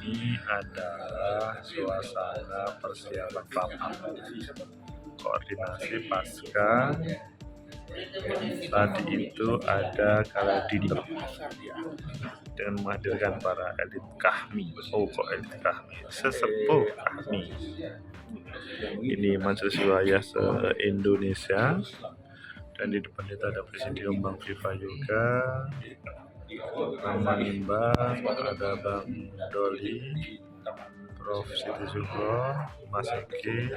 ini adalah suasana persiapan rapat koordinasi pasca. Tadi itu ada Kaladini dengan menghadirkan para elit Kahmi. Kok elit Kahmi? Sesepuh Kahmi. Ini majelis wilayah se-Indonesia, dan di depan kita ada Presidium Bang Viva Yoga, Bang Manimbang, ada Bang Doli, Prof. Siti Zuhro, Mas Eki,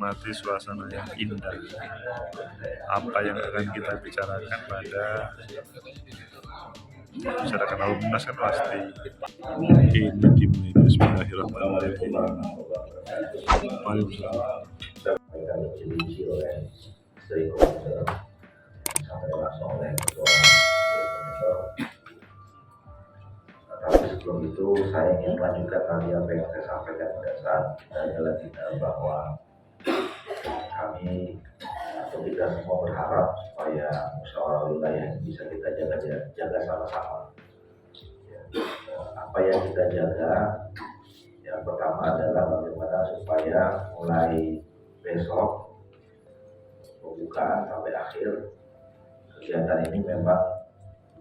menikmati suasana yang indah. Apa yang akan kita bicarakan pada bicarakan alumnas kan pasti. Ini dimulai. Bismillahirrahmanirrahim. Mari bersama. Tapi sebelum itu saya ingin melanjutkan tadi apa yang saya sampaikan pada saat kita bahwa kami atau kita semua berharap supaya musyawarah wilayah bisa kita jaga sama-sama. Apa yang kita jaga, yang pertama adalah bagaimana supaya mulai besok pembukaan sampai akhir kegiatan ini memang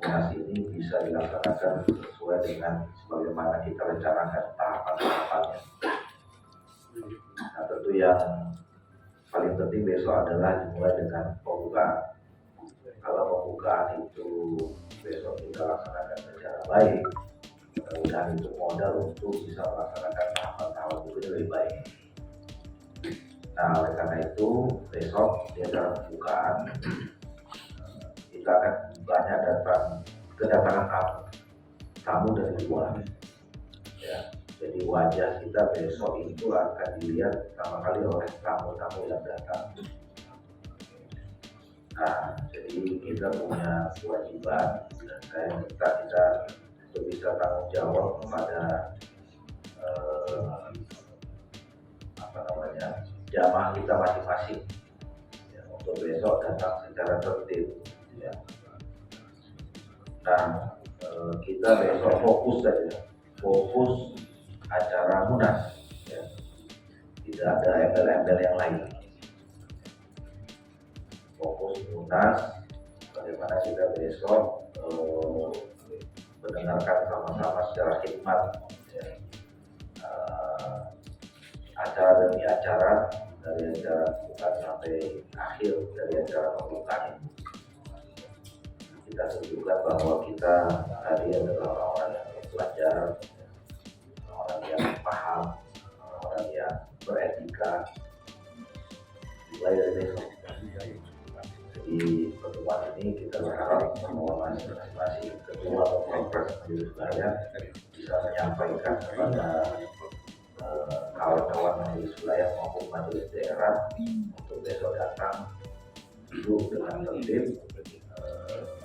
Munas ini bisa dilaksanakan sesuai dengan sebagaimana kita rencanakan tahapan-tahapannya. Nah, tentu yang paling penting besok adalah dimulai dengan pembukaan. Kalau pembukaan itu besok kita laksanakan secara baik, mudah-mudahan itu modal untuk bisa melaksanakan tahapan-tahapan itu lebih baik. Nah, oleh karena itu besok di acara pembukaan kita akan banyak kedatangan tamu dari luar. Ya, jadi wajah kita besok itu akan dilihat pertama kali oleh tamu-tamu yang datang. Nah, jadi kita punya kewajiban dan saya minta kita untuk bisa tanggung jawab kepada jamaah kita masing-masing ya, untuk besok datang secara tertib. Ya. Nah, kita besok fokus acara Munas, ya. Tidak ada embel-embel yang lain. Fokus Munas, bagaimana kita besok mendengarkan sama-sama secara khidmat, ya. Acara demi acara, dari acara pembukaan sampai akhir dari acara pembukaan ini. Kita tunjukkan bahwa kita tadi adalah orang-orang yang belajar, orang yang paham, orang yang beretika. Mulai dari besok. Jadi pertemuan ini kita berharap bahwa masing-masing ketua atau kongres majelis wilayah bisa menyampaikan kepada kawan-kawan majelis wilayah maupun majelis daerah untuk besok datang duduk dengan tertib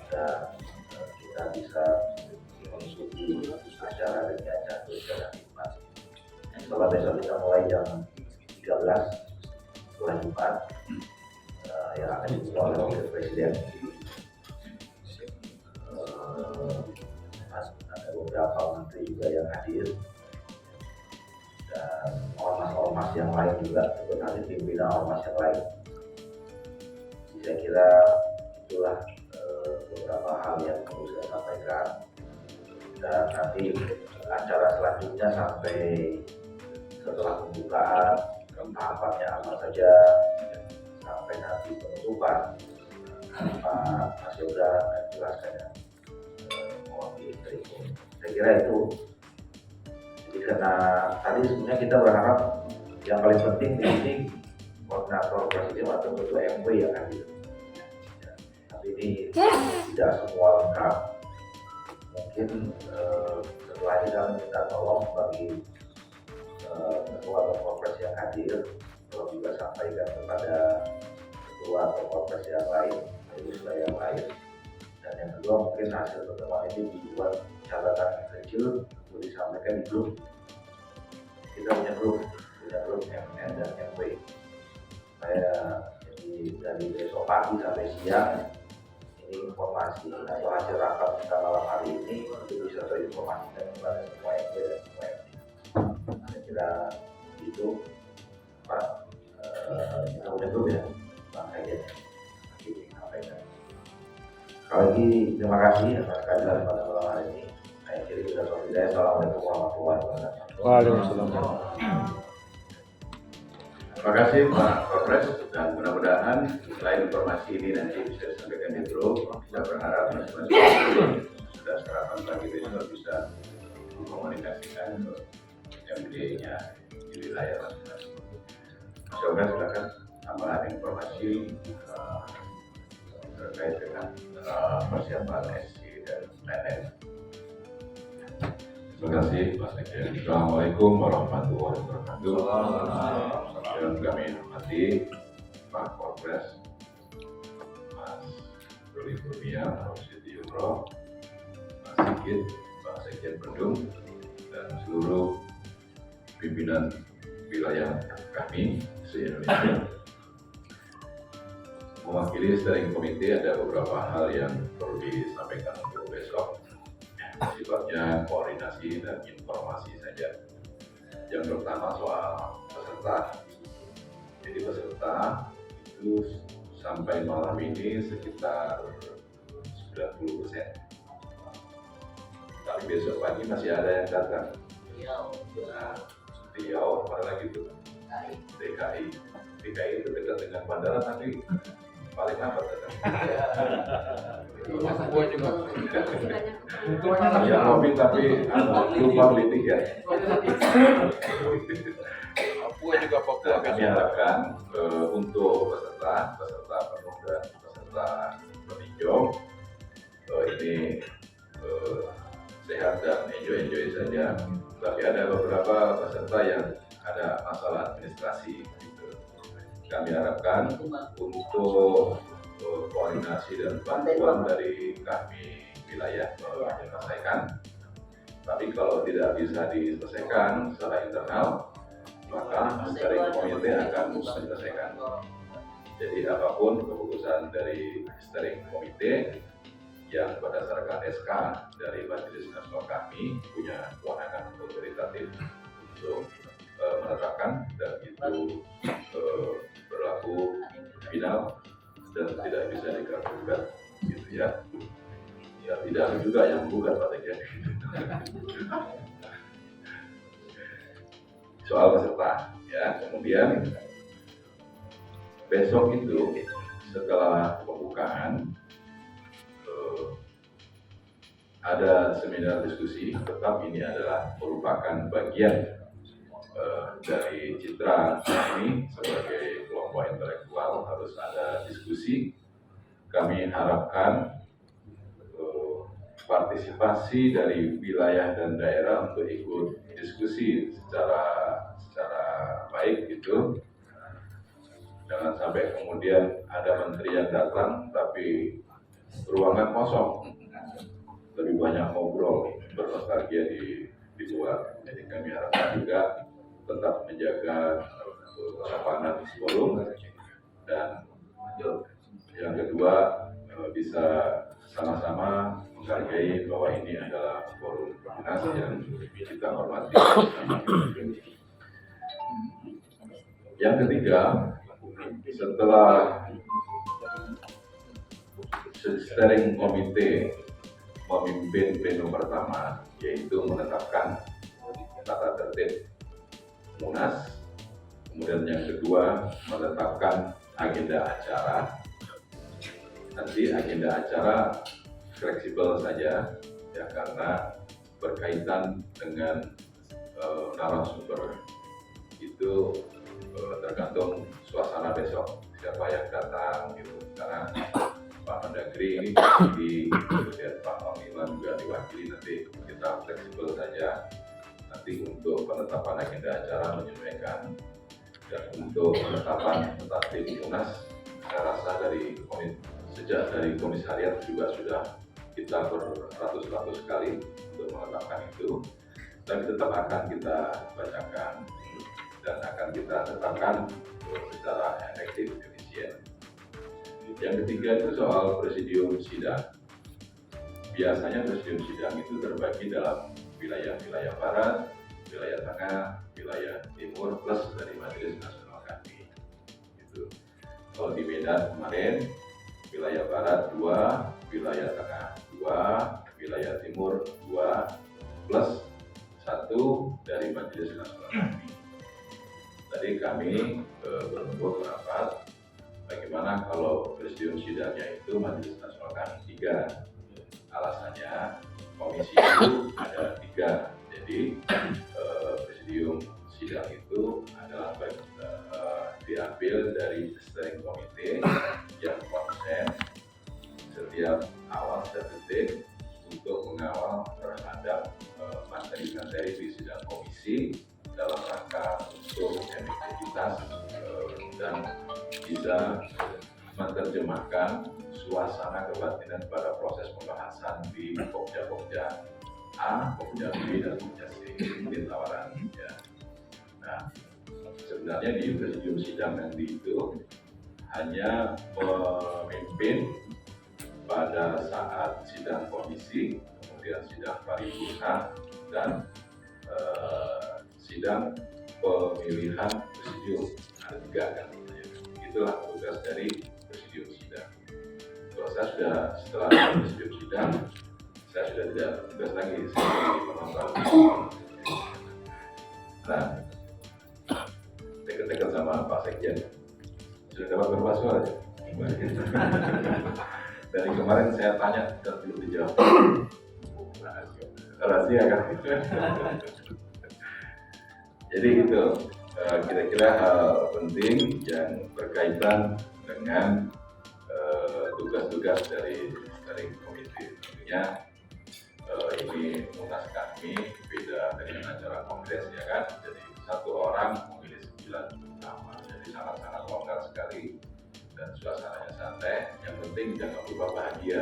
dan kita bisa mengikuti acara demi acara secara khidmat. Setelah besok kita mulai jam 13 bulan Jumat yang akan dibuka oleh Wakil Presiden. Ada beberapa menteri juga yang hadir dan ormas-ormas yang lain juga, nanti pimpinan ormas yang lain. Saya kira itulah beberapa hal yang perlu saya sampaikan, dan nanti acara selanjutnya sampai setelah pembukaan tahapannya apa saja sampai nanti penutupan Pak Mas Yoga akan jelaskannya mewakili berikut. Saya kira itu. Jadi karena tadi sebenarnya kita berharap yang paling penting di sini koordinator presidium atau ketua MW yang hadir. Ya, tapi ini tidak semua lengkap. Mungkin setelah ini kami minta tolong bagi ketua atau kongres yang hadir, tolong juga sampaikan kepada ketua atau kongres yang lain, majelis yang lain. Dan yang kedua, mungkin hasil pertemuan ini dibuat catatan kecil untuk disampaikan di grup. Kita punya grup MN dan MW. Saya jadi dari besok pagi sampai siang ini informasi atau hasil rapat kita malam hari ini itu bisa terinformasikan kepada semua RT dan semua RT. Saya kira itu Pak, kita udah tutup ya Bang Kajen. Sekali lagi terima kasih atas kehadiran pada malam hari ini. Saya kira sudah selesai. Assalamualaikum warahmatullahi wabarakatuh. Waalaikumsalam. Terima kasih Pak Kapolres, dan mudah-mudahan selain informasi ini nanti bisa disampaikan di grup, kita berharap masing-masing sudah sarapan pagi besok bisa mengkomunikasikan ke MD-nya di wilayah masing-masing. Mas Yoga, silakan tambahan informasi terkait dengan persiapan SC dan lain-lain. Terima kasih Pak Sekjen. Assalamualaikum warahmatullahi wabarakatuh. Yang kami hormati Pak Kapolres, Mas Ruli Kurnia, Pak Siti Umroh, Mas Sigit, Pak Sekjen Bendung, dan seluruh pimpinan wilayah kami se-Indonesia. Mewakili steering committee ada beberapa hal yang perlu disampaikan untuk besok. Sifatnya koordinasi dan informasi saja. Yang pertama soal peserta. Jadi peserta itu sampai malam ini sekitar 90%. Tapi besok pagi masih ada yang datang. Nah, Riau, mana lagi itu? DKI. DKI itu dekat dengan bandara, tapi paling lambat datang. Papua juga. Ya mobil tapi lupa beli tiket. Papua juga Papua. Nah, kami harapkan untuk peserta penuh dan peserta peninjau ini sehat dan enjoy saja. Tapi ada beberapa peserta yang ada masalah administrasi. Gitu. Kami harapkan untuk koordinasi dan bantuan dari kami wilayah menyelesaikan. Tapi kalau tidak bisa diselesaikan secara internal, maka steering committee akan menyelesaikan. Jadi apapun keputusan dari steering committee yang berdasarkan SK dari Majelis Nasional kami punya kewenangan otoritatif untuk menetapkan, dan itu berlaku final dan tidak bisa digugat, gitu ya. Ya tidak ada juga yang menggugat Pak Sekjen. Soal peserta, ya. Kemudian besok itu setelah pembukaan ada seminar diskusi. Tetap ini adalah merupakan bagian dari citra kami sebagai kelompok intelektual, harus ada diskusi. Kami harapkan partisipasi dari wilayah dan daerah untuk ikut diskusi secara baik gitu. Jangan sampai kemudian ada menteri yang datang tapi ruangan kosong, lebih banyak ngobrol, bernostalgia di luar. Jadi kami harapkan juga tetap menjaga kesopanan forum, dan yang kedua bisa sama-sama menghargai bahwa ini adalah forum Munas yang kita hormati. Yang ketiga, setelah steering committee memimpin pleno pertama, yaitu menetapkan tata tertib Munas, kemudian yang kedua menetapkan agenda acara. Nanti agenda acara fleksibel saja, ya, karena berkaitan dengan narasumber itu tergantung suasana besok, siapa yang datang gitu. Karena Pak Mendagri kemudian Pak Panglima juga diwakili, nanti kita fleksibel saja. Nanti untuk penetapan agenda acara menyesuaikan, dan untuk penetapan tertib Munas, saya rasa sejak dari komisariat juga sudah kita beratus-ratus kali untuk menetapkan itu, dan tetap akan kita bacakan dan akan kita tetapkan secara efektif, efisien. Yang ketiga itu soal presidium sidang. Biasanya presidium sidang itu terbagi dalam wilayah-wilayah barat, wilayah tengah, wilayah timur, plus dari Majelis Nasional kami. Gitu. Kalau di Medan kemarin, wilayah barat 2, wilayah tengah 2, wilayah timur 2, plus 1 dari Majelis Nasional kami. Tadi kami berkumpul rapat, bagaimana kalau presidium sidangnya itu Majelis Nasional kami 3. Alasannya komisi itu ada 3, jadi presidium sidang itu adalah diambil dari steering committee yang konsen setiap awal setiap detik untuk mengawal terhadap materi-materi di sidang komisi dalam rangka untuk efektivitas dan bisa menerjemahkan suasana kebatinan pada proses pembahasan di Pokja A, Pokja B, dan Pokja C. Mungkin tawaran ya. Nah, sebenarnya di presidium sidang nanti itu hanya memimpin pada saat sidang komisi, kemudian sidang paripurna, dan sidang pemilihan presidium. Ada 3 kan. Itulah tugas dari presidium sidang. Kalau saya sudah setelah presidium sidang, saya sudah tidak tugas lagi, saya jadi penonton. Nah, dekat-dekat sama Pak Sekjen, sudah dapat berapa suara ya? Dari kemarin saya tanya dan belum dijawab. Rahasia kan? Jadi itu kira-kira hal penting yang berkaitan dengan tugas-tugas dari komite. Tentunya ini munas kami beda dengan acara kongres ya kan. Jadi 1 orang memilih 9 nama, jadi sangat-sangat longgar sekali dan suasananya santai. Yang penting jangan lupa bahagia.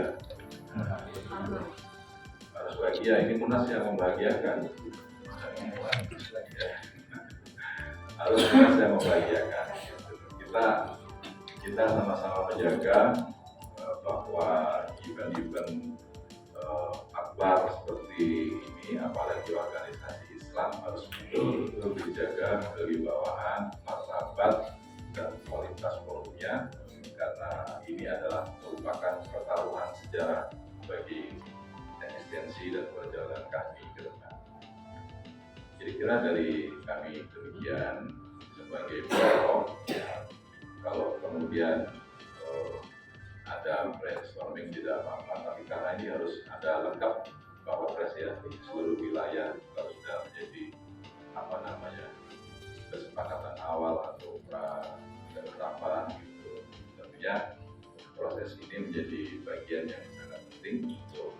Harus bahagia. Ini munas yang membahagiakan. Harus munas yang membahagiakan. Kita sama-sama menjaga bahwa event-event akbar seperti ini, apalagi organisasi Islam, harus betul-betul dijaga kewibawaan, martabat, dan kualitas forumnya, karena ini adalah merupakan pertaruhan sejarah bagi eksistensi dan perjalanan kami ke depan. Kira-kira dari kami demikian sebagai forum. Kalau kemudian ada brainstorming tidak apa-apa, tapi karena ini harus ada lengkap Bapak Pres ya, di seluruh wilayah kalau sudah menjadi kesepakatan awal atau penerapan gitu. Tentunya proses ini menjadi bagian yang sangat penting untuk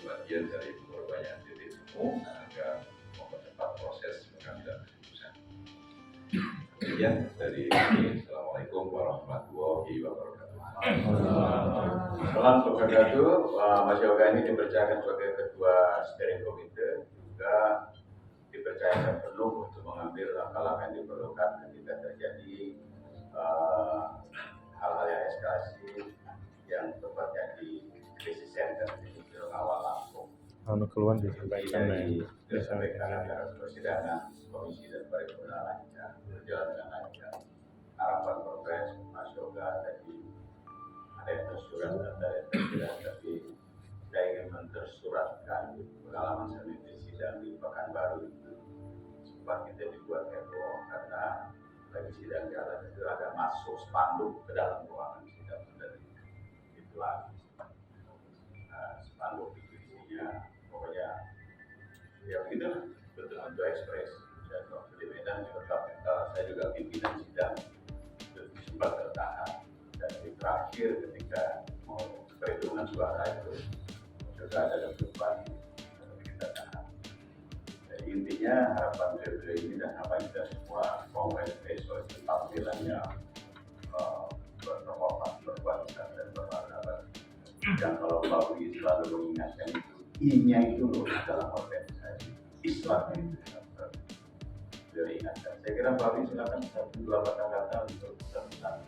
bagian dari perubahan titik temu agar mempercepat proses pengambilan keputusan. Demikian dari kami. Assalamualaikum warahmatullahi wabarakatuh. Assalamualaikum warahmatullahi wabarakatuh. Mas Yoga ini dipercayakan sebagai ketua steering committee, juga dipercayakan penuh untuk mengambil langkah-langkah yang diperlukan ketika terjadi hal-hal yang eskalasi yang tepatnya di krisis center di awal Lampung. Keluhan disampaikan Disampaikan agar persidangan komisi dan paripurna lancar, berjalan dengan lancar. Harapan Profes Mas Yoga tadi ada yang tersurat dan ada yang tidak, tapi saya ingin mentersuratkan pengalaman saya di sidang di Pekanbaru itu sempat kita dibuat heboh karena lagi sidang jalan itu ada masuk spanduk ke dalam ruangan sidang dan itu lagi spanduk itu isinya pokoknya ya begitu betul-betul ekspres. Dan waktu di Medan juga saya juga pimpinan sidang itu sempat tertahan dan di terakhir ketika mau perhitungan suara itu juga ada depan kita tahan. Jadi intinya harapan beliau ini dan harapan kita semua kongres besok itu tampilannya berterhormat, berkualitas dan bermartabat. Dan kalau Pak Budi selalu mengingatkan itu, I-nya itu loh dalam organisasi Islam itu beliau ingatkan. Saya kira Pak Budi silakan 1-2 kata-kata untuk tentang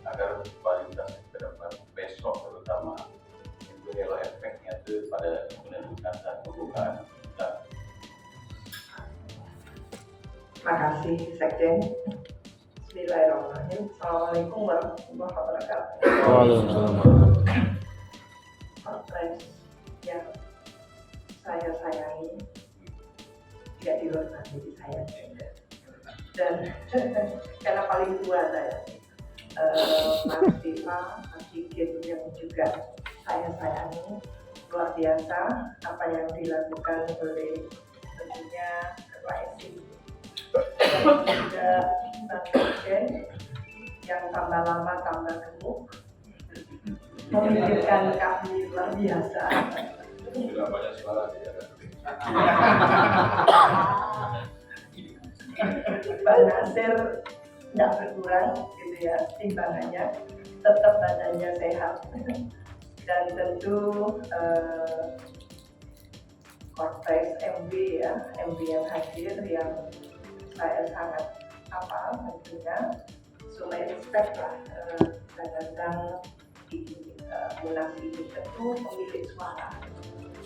agar kualitas ke depan besok terutama itu halo efeknya itu pada menentukan dan pembukaan. Terima kasih Sekjen. Bismillahirrahmanirrahim. Assalamualaikum warahmatullahi wabarakatuh. Waalaikumsalam. Perpres yang saya sayangi tidak dihormati saya, dan karena paling tua saya, Mas Tima, Mas Sigit yang juga saya sayangi, luar biasa apa yang dilakukan oleh tentunya Ketua SI dan juga Mas Sekjen yang tambah lama tambah gemuk, memikirkan kami luar biasa. Sudah banyak suara tidak ada. Bang Nasir tidak berkurang gitu ya timbangannya, tetap badannya sehat. Dan tentu Korpres MB ya, MB yang hadir yang saya sangat hafal tentunya, supaya respect lah datang di Munas ini. Tentu pemilik suara,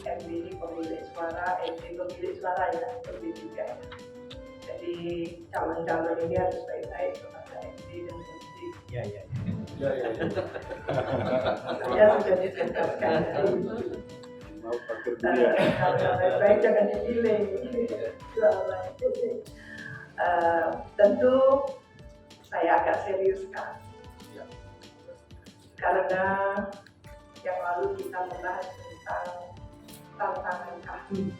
MB ini pemilik suara, MB pemilik suara ya, MB juga ya. Jadi calon-calon ini harus baik-baik kepada MB dan MB. Ya. Saya sudah disentaskan. Kalau baik-baik jangan dipilih. Tentu saya agak seriuskan karena yang lalu kita membahas tentang tantangan kami.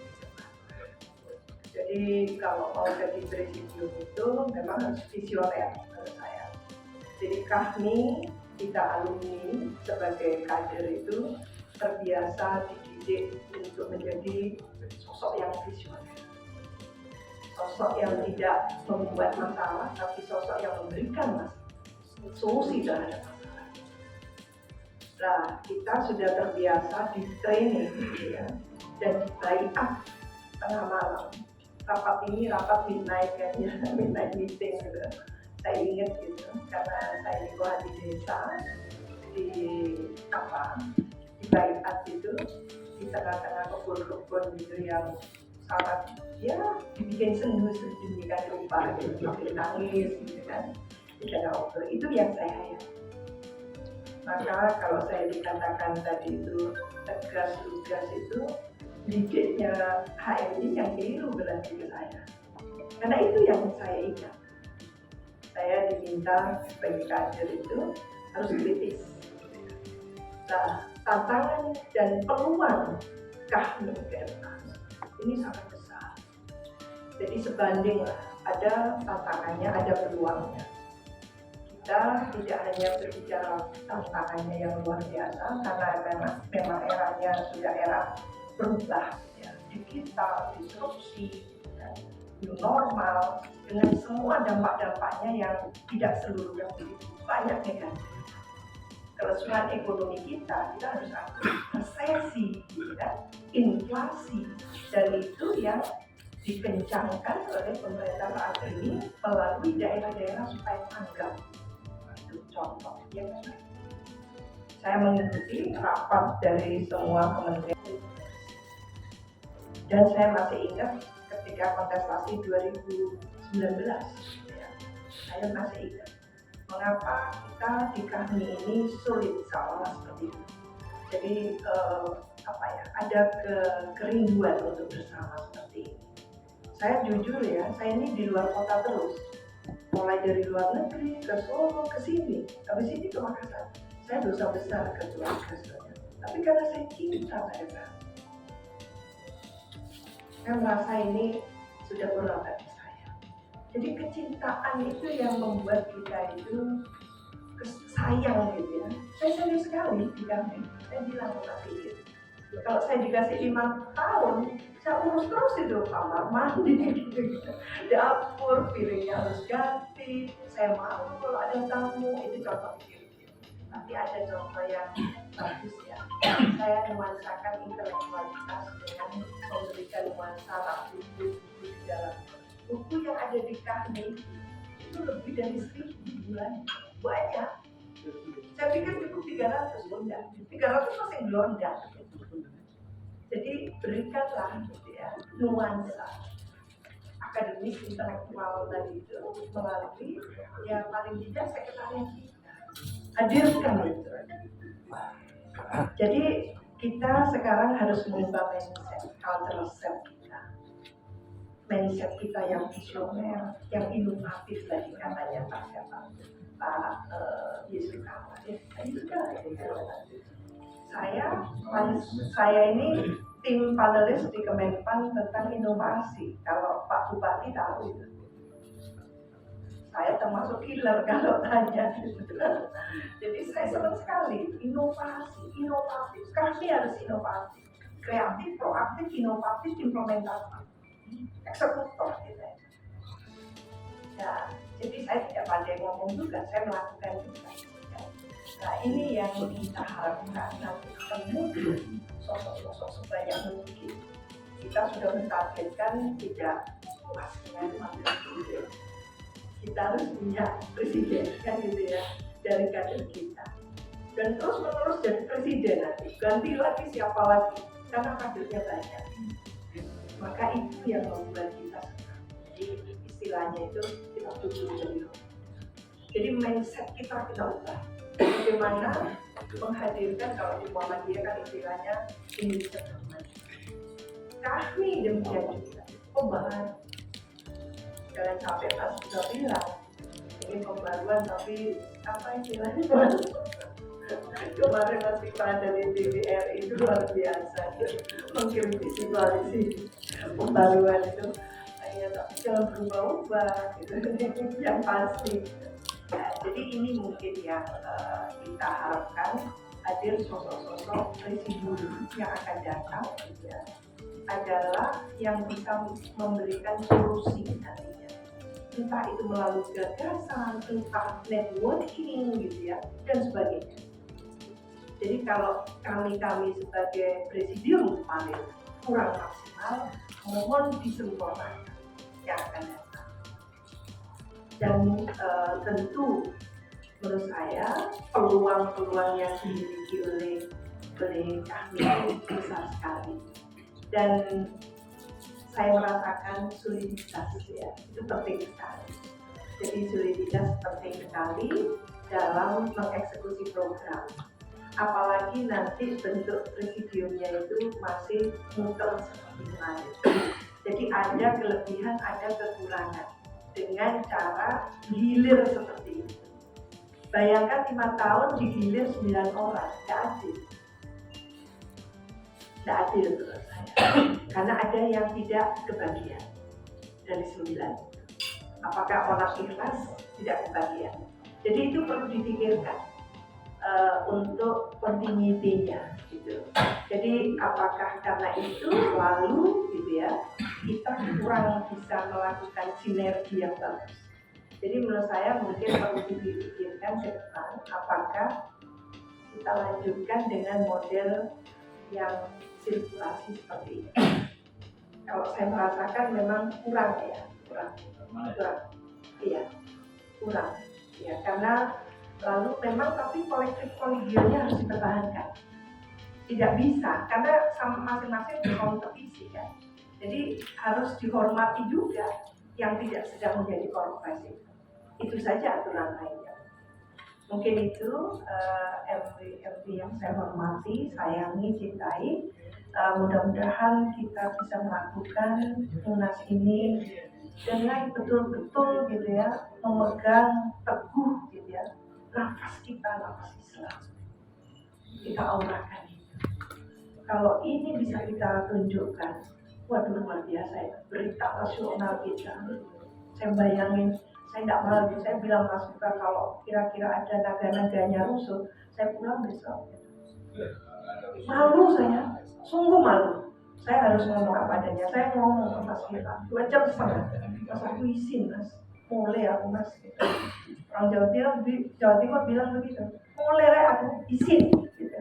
Jadi kalau mau jadi presidium itu memang harus visioner menurut saya. Jadi kami, kita alumni sebagai kader itu terbiasa dididik untuk menjadi sosok yang visioner. Sosok yang tidak membuat masalah, tapi sosok yang memberikan solusi terhadap masalah. Nah, kita sudah terbiasa di training ya, dan di baiat tengah malam. Rapat ini rapat midnight kan ya, midnight meeting gitu. Saya ingat gitu, karena saya di di desa, di baiat itu, di tengah-tengah kebun-kebun gitu yang sangat ya dibikin sendu-sendu kan lupa gitu, nangis gitu kan, tidak ngobrol. Itu yang saya hayat. Maka kalau saya dikatakan tadi itu tegas lugas itu didiknya HMI yang keliru berarti ke saya, karena itu yang saya ingat. Saya diminta sebagai kader itu harus kritis. Nah, tantangan dan peluang kami ke depan ini sangat besar. Jadi sebanding lah, ada tantangannya, ada peluangnya. Kita tidak hanya berbicara tantangannya yang luar biasa, karena memang eranya sudah era berubah ya, digital, disrupsi, new normal, dengan semua dampak-dampaknya yang tidak seluruhnya begitu banyak negatif. Kelangsungan ekonomi kita harus akui resesi, ya, inflasi, dan itu yang dikencangkan oleh pemerintah saat ini melalui daerah-daerah supaya tanggap. Itu contoh yang saya mengikuti rapat dari semua kementerian. Dan saya masih ingat ketika kontestasi 2019, ya, saya masih ingat mengapa kita di kami ini sulit sama seperti itu. Jadi ada kerinduan untuk bersama seperti ini. Saya jujur ya, saya ini di luar kota terus, mulai dari luar negeri ke Solo ke sini, habis ini ke Makassar. Saya dosa besar ke keluarga saya, tapi karena saya cinta mereka. Saya merasa ini sudah berat bagi saya. Jadi kecintaan itu yang membuat kita itu sayang gitu ya. Saya serius sekali di kami. Saya bilang ke Pak Sigit, kalau saya dikasih 5 tahun, saya urus terus itu kamar mandi, dapur, piringnya harus ganti. Saya mau kalau ada tamu, itu contoh kecil. Tapi ada contoh yang bagus ya. Saya memanfaatkan intelektualitas dengan memberikan nuansa buku di dalam buku yang ada di kami itu lebih dari 1000 bulan, banyak. Saya pikir cukup 300, enggak. 300 masih gelondang. Jadi berikanlah gitu ya, nuansa akademis intelektual tadi itu melalui ya paling tidak sekretariat kita. Hadirkan itu. Jadi kita sekarang harus mengubah mindset, cultural set kita. Mindset kita yang visioner, yang inovatif tadi katanya Pak Yusuf Kala. Saya ini tim panelis di Kemenpan tentang inovasi. Kalau Pak Bupati tahu itu. Saya termasuk killer kalau tanya. Jadi saya senang sekali inovasi, inovatif. Kami harus inovatif, kreatif, proaktif, inovatif, implementatif, eksekutor gitu. Ya, jadi saya tidak pandai ngomong juga, saya melakukan juga. Nah ini yang kita harapkan nanti ketemu sosok-sosok sebanyak mungkin. Kita sudah mentargetkan tidak puas dengan wakil presiden. Kita harus punya presiden kan gitu ya dari kader kita. Dan terus menerus jadi presiden nanti. Ganti lagi siapa lagi karena kadernya banyak. Maka itu yang membuat kita senang. Jadi istilahnya itu kita butuh beliau. Jadi mindset kita ubah. Bagaimana menghadirkan kalau di Muhammadiyah kan istilahnya Indonesia Bermaju. Kami demikian juga pembaharuan. Jangan sampai Mas sudah bilang ini pembaruan tapi apa istilahnya? Kemarin Mas Fikra dari DPR itu luar biasa mengkritisi koalisi pembaruan itu. Ya tapi jangan berubah-ubah gitu. Yang pasti. Ya, jadi ini mungkin yang kita harapkan hadir sosok-sosok presidium yang akan datang ya, adalah yang bisa memberikan solusi nantinya. Entah itu melalui gagasan, entah networking gitu ya, dan sebagainya. Jadi kalau kami sebagai presidium panel kurang maksimal, mohon disempurnakan yang akan datang. Dan tentu menurut saya peluang-peluang yang dimiliki oleh kami besar sekali. Dan saya merasakan soliditas ya, itu penting sekali. Jadi soliditas penting sekali dalam mengeksekusi program. Apalagi nanti bentuk presidiumnya itu masih muter seperti kemarin. Jadi ada kelebihan, ada kekurangan dengan cara gilir seperti itu. Bayangkan 5 tahun digilir 9 orang, tidak adil. Tidak adil menurut saya. Karena ada yang tidak kebagian dari 9. Apakah orang ikhlas tidak kebagian? Jadi itu perlu dipikirkan untuk continuity-nya gitu. Jadi apakah karena itu lalu gitu ya kita kurang bisa melakukan sinergi yang bagus. Jadi menurut saya mungkin perlu dipikirkan ke depan apakah kita lanjutkan dengan model yang sirkulasi seperti ini. Kalau saya merasakan memang kurang. Iya, kurang. Ya, karena lalu memang tapi kolektif kolegialnya harus dipertahankan. Tidak bisa, karena sama masing-masing berkompetisi kan. Jadi harus dihormati juga yang tidak sedang menjadi korporasi. Itu saja aturan mainnya. Mungkin itu MV yang saya hormati, sayangi, cintai. Mudah-mudahan kita bisa melakukan Munas ini dengan betul-betul gitu ya, memegang teguh gitu ya, nafas Islam. Kita aurakan itu. Kalau ini bisa kita tunjukkan, waduh luar biasa ya, berita nasional kita. Saya bayangin, saya tidak malu, saya bilang Mas Buka kalau kira-kira ada naga-naganya rusuh, saya pulang besok. Malu saya, sungguh malu. Saya harus ngomong apa adanya. Saya ngomong ke Mas Buka 2 jam setengah. Mas aku izin Mas, mulai aku Mas. Orang Jawa Timur bilang begitu, mulai aku izin. Gitu.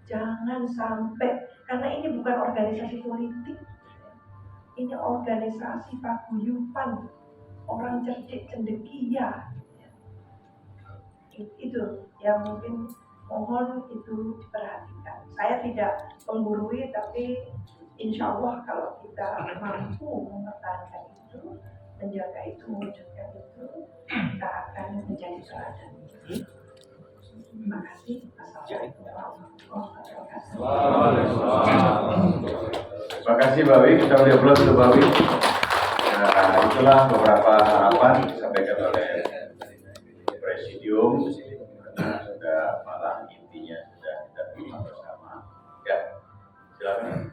Jangan sampai, karena ini bukan organisasi politik. Ini organisasi paguyuban orang cerdik cendekia. Itu yang mungkin mohon itu perhatikan. Saya tidak menggurui, tapi insya Allah kalau kita mampu mempertahankan itu, menjaga itu, mewujudkan itu, kita akan menjadi teladan. Terima kasih. Assalamualaikum warahmatullahi wabarakatuh. Terima kasih Mbak Wi, kita beri aplaus untuk Mbak Wi. Nah, itulah beberapa harapan disampaikan oleh Presidium. Sudah malah intinya sudah kita terima bersama. Ya, silakan.